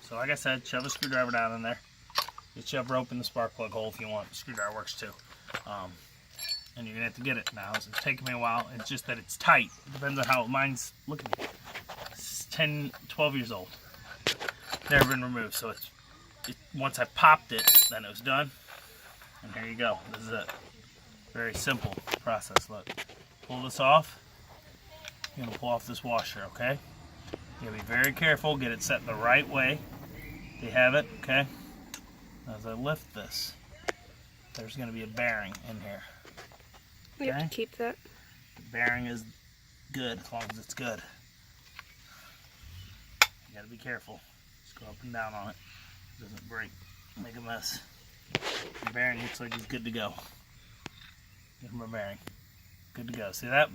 So like I said, shove a screwdriver down in there. You shove rope in the spark plug hole if you want. Screwdriver works too. And you're gonna have to get it now. It's taking me a while. It's just that it's tight. It depends on how mine's looking. It's 10, 12 years old. Never been removed. So once I popped it, then it was done. And here you go. This is it. Very simple process. Look, pull this off. You're gonna pull off this washer, okay? You gotta be very careful. Get it set the right way. You have it, okay? As I lift this, there's gonna be a bearing in here. We have to keep that. The bearing is good as long as it's good. You gotta be careful. Just go up and down on it. It doesn't break. Make a mess. The bearing looks like it's good to go. Give him a bearing. Good to go. See that?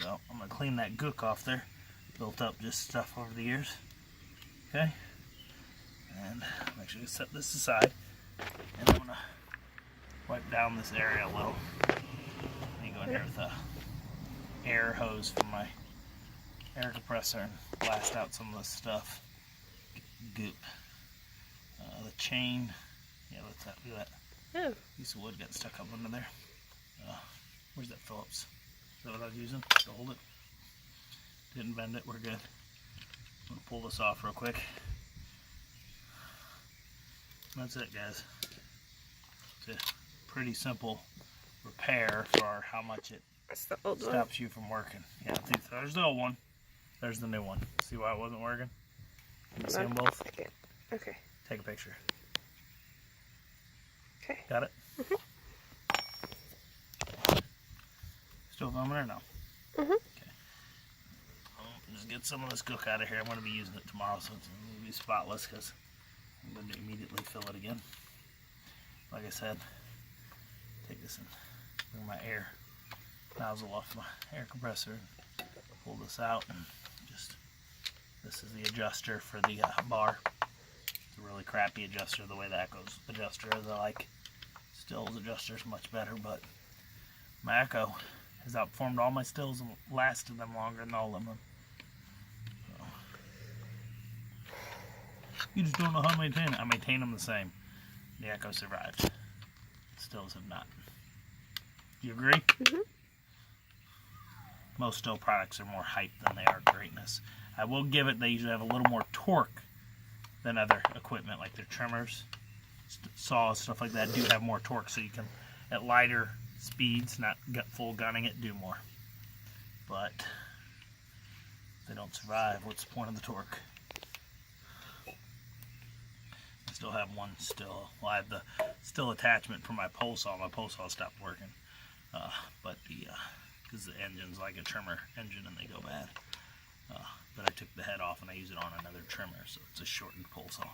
So I'm gonna clean that gook off there. Built up just stuff over the years. Okay? And make sure you set this aside. And I'm gonna wipe down this area a little. Go in here with a air hose from my air compressor and blast out some of this stuff. Goop. The chain. Yeah, let's do that. Oh. Piece of wood got stuck up under there. Where's that Phillips? Is that what I was using to hold it? Didn't bend it. We're good. I'm gonna pull this off real quick. That's it, guys. It's a pretty simple repair for how much it stops you from working. Yeah, there's the old one. There's the new one. See why it wasn't working? Can you see them both? Okay. Take a picture. Okay. Got it? Still filming or no? Okay. Just get some of this gook out of here. I'm going to be using it tomorrow, so it's going to be spotless because I'm going to immediately fill it again. Like I said, take this and bring my air nozzle off my air compressor and pull this out, and this is the adjuster for the bar. It's a really crappy adjuster the way that goes. Adjuster is I like. Stills adjuster is much better, but my Echo has outperformed all my stills and lasted them longer than all of them. So, you just don't know how to maintain it. I maintain them the same. The Echo survived. Stills have not. Do you agree? Mm-hmm. Most still products are more hype than they are greatness. I will give it, they usually have a little more torque than other equipment, like their trimmers, saws, stuff like that, do have more torque, so you can, at lighter speeds, not full gunning it, do more. But if they don't survive, what's the point of the torque? I still have one still. Well, I have the still attachment for my pole saw. My pole saw stopped working. But because the engine's like a trimmer engine and they go bad. But I took the head off and I use it on another trimmer, so it's a shortened pole saw.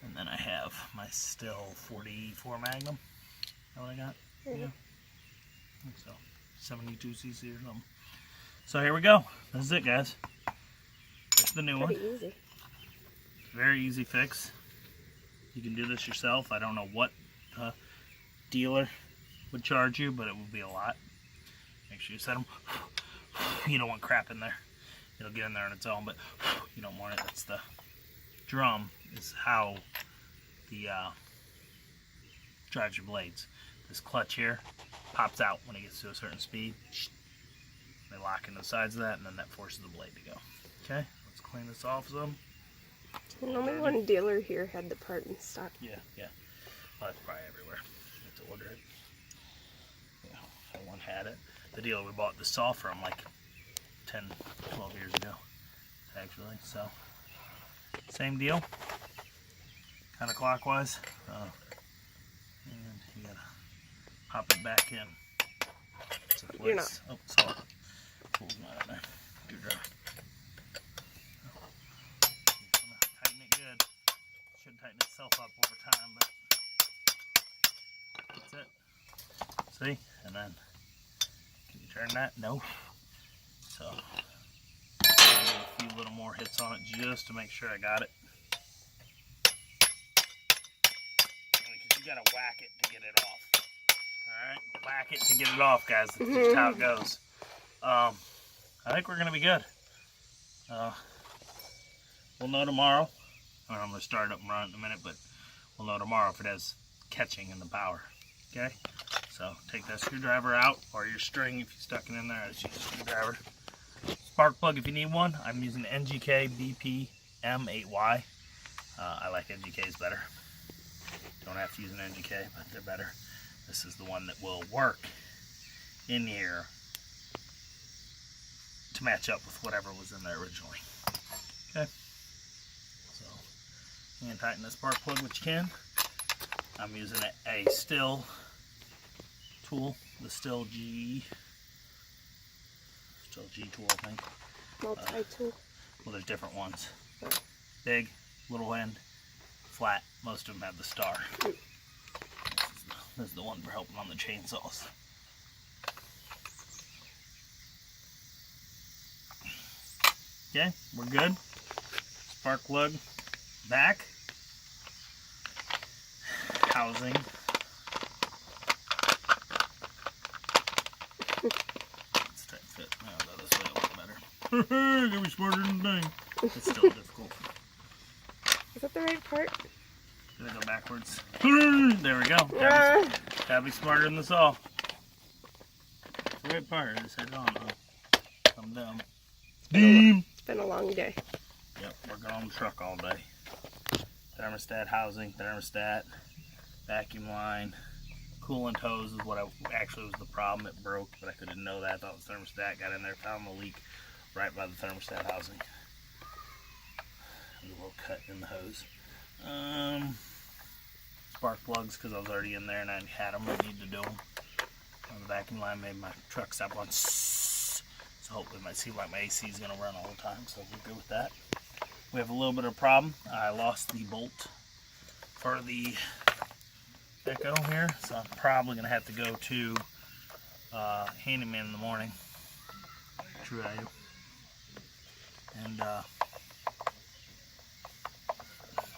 And then I have my still 44 Magnum. Is that what I got? Mm-hmm. Yeah. I think so. 72 cc or something. So here we go. This is it, guys. It's the new one. Easy. Very easy fix. You can do this yourself. I don't know what dealer would charge you, but it would be a lot. Make sure you set them. You don't want crap in there. It'll get in there on its own, but you don't want it. That's the drum is how the drives your blades. This clutch here pops out when it gets to a certain speed. They lock into the sides of that, and then that forces the blade to go. Okay, let's clean this off some. And only one dealer here had the part in stock. Yeah. Well, it's probably everywhere. You have to order it. Yeah, someone had it. The dealer we bought the saw from like 10, 12 years ago, actually. So, same deal. Kind of clockwise. And you gotta pop it back in. So You're not. Oh, saw. Pull's not in there. Good job. Tighten it good. Should tighten itself up over time, but that's it. See? And then, can you turn that? No. So, I'll do a few little more hits on it just to make sure I got it. Because you gotta whack it to get it off. Alright? Whack it to get it off, guys. That's just how it goes. I think we're gonna be good. We'll know tomorrow I'm going to start it up and run it in a minute, but we'll know tomorrow if it has catching in the power. Okay? So take that screwdriver out, or your string if you stuck it in there. Just use a screwdriver. Spark plug if you need one. I'm using NGK BP M8Y. I like NGKs better. Don't have to use an NGK, but they're better. This is the one that will work in here to match up with whatever was in there originally. Okay? So, hand tighten the spark plug what you can. I'm using a Stihl tool, the Stihl G tool, I think. Multi-tool. Well, there's different ones. Oh. Big, little end, flat. Most of them have the star. This is the one for helping on the chainsaws. Okay, we're good. Spark plug back. Housing. Let's try to fit. Oh, go this way a little better. Gotta be smarter than the thing. It's still difficult. Is that the right part? Did I go backwards? There we go. Gotta be smarter than the saw. The right part. I just had it on. Come down. It's been a long day. Yep, working on the truck all day. Thermostat housing, thermostat, vacuum line, coolant hose is what actually was the problem. It broke, but I didn't know that. I thought the thermostat got in there, found the leak right by the thermostat housing. There's a little cut in the hose. Spark plugs because I was already in there and I had them. I need to do them. On the vacuum line made my truck stop on. So hopefully my seem like my AC is going to run all the time, so we're good with that. We have a little bit of a problem. I lost the bolt for the Echo here, so I'm probably going to have to go to handyman in the morning. True value. And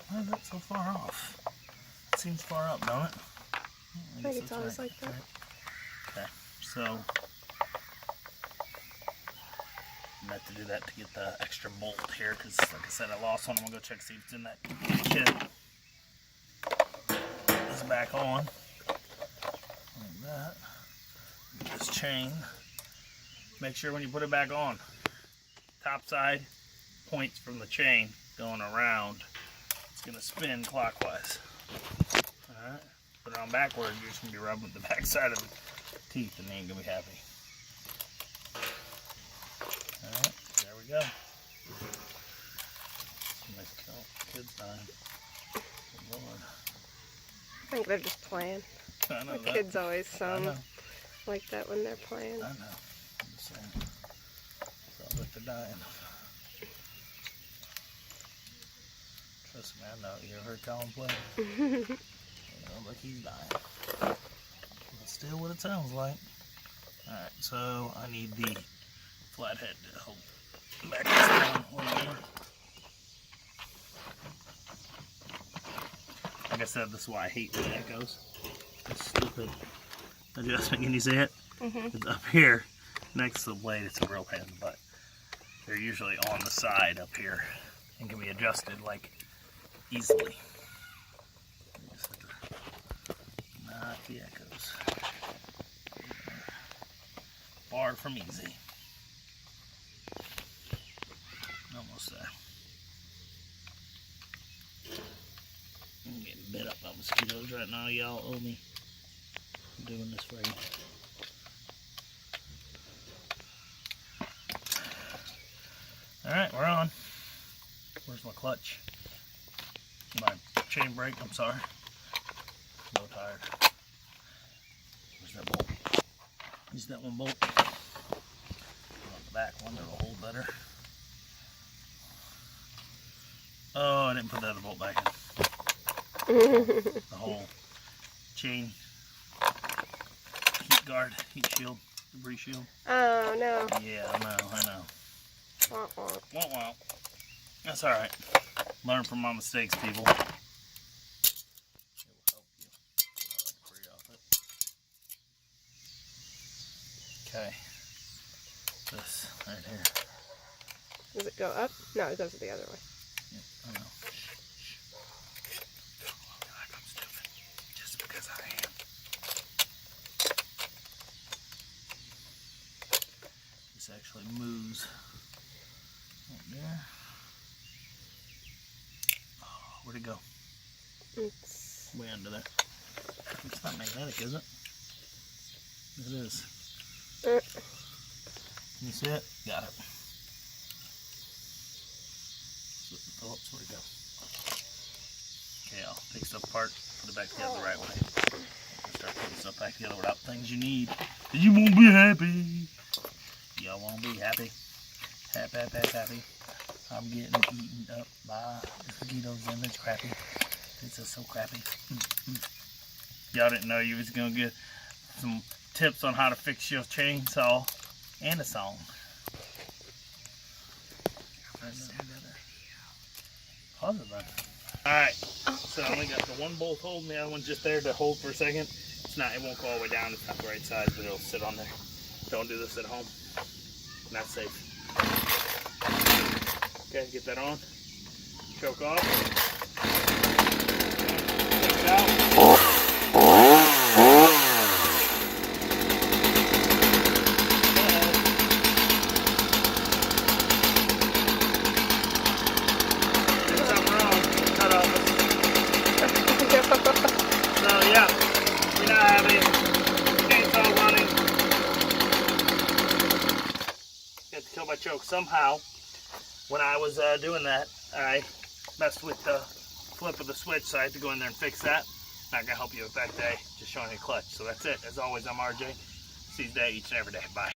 why is it so far off? It seems far up, don't it? I think it's always like that. Right. Okay, so I have to do that to get the extra bolt here because, like I said, I lost one. I'm going to go check see if it's in that kit. Put this back on. Like that. This chain. Make sure when you put it back on, top side points from the chain going around. It's going to spin clockwise. Alright. Put it on backward, you're just going to be rubbing with the back side of the teeth and they ain't going to be happy. Alright, there we go. Kids dying. Good Lord. I think they're just playing. I know The that. kids always like that when they're playing. I know. I'm just saying. Sounds like they're dying. Trust me, I know. You ever heard Colin play? Sounds like he's dying. That's still what it sounds like. Alright, so I need the flathead to hold back this down a little more. Like I said, this is why I hate the Echoes. This stupid adjustment. Can you see it? It's up here next to the blade. It's a real pain in the butt. They're usually on the side up here and can be adjusted like easily. Just have to knock the Echoes. Far from easy. Almost there. I'm getting bit up by mosquitoes right now. Y'all owe me. I'm doing this for you. Alright, we're on. Where's my clutch? My chain brake, I'm sorry. So tired. Where's that bolt? Use that one bolt. On the back one, it'll hold better. Oh, I didn't put that other bolt back in. The whole chain, heat guard, heat shield, debris shield. Oh no. Yeah, I know. Wah, wah. Wah, wah. That's alright. Learn from my mistakes, people. It will help you. Free off it. Okay. This right here. Does it go up? No, it goes the other way. Yep, I know. Where'd it go? It's Way under there. It's not magnetic, is it? It is. Can you see it? Got it. Phillips, where'd it go? Okay, I'll take stuff apart, put it back together the right way. Start putting stuff back together without things you need. You won't be happy. Y'all won't be happy. Happy. I'm getting eaten up by the mosquitoes and it's crappy. It's just so crappy. Y'all didn't know you was gonna get some tips on how to fix your chainsaw and a song. Pause it then. Alright, so I only got the one bolt holding, the other one just there to hold for a second. It won't go all the way down, it's not the right size, but it'll sit on there. Don't do this at home. Not safe. Okay, get that on. Choke off. Take it out. Did something wrong. Cut off. So yeah, we now have a chainsaw running. Got to kill my choke somehow. When I was doing that, I messed with the flip of the switch, so I had to go in there and fix that. Not gonna help you with that day, just showing you a clutch. So that's it. As always, I'm RJ. Seize day each and every day. Bye.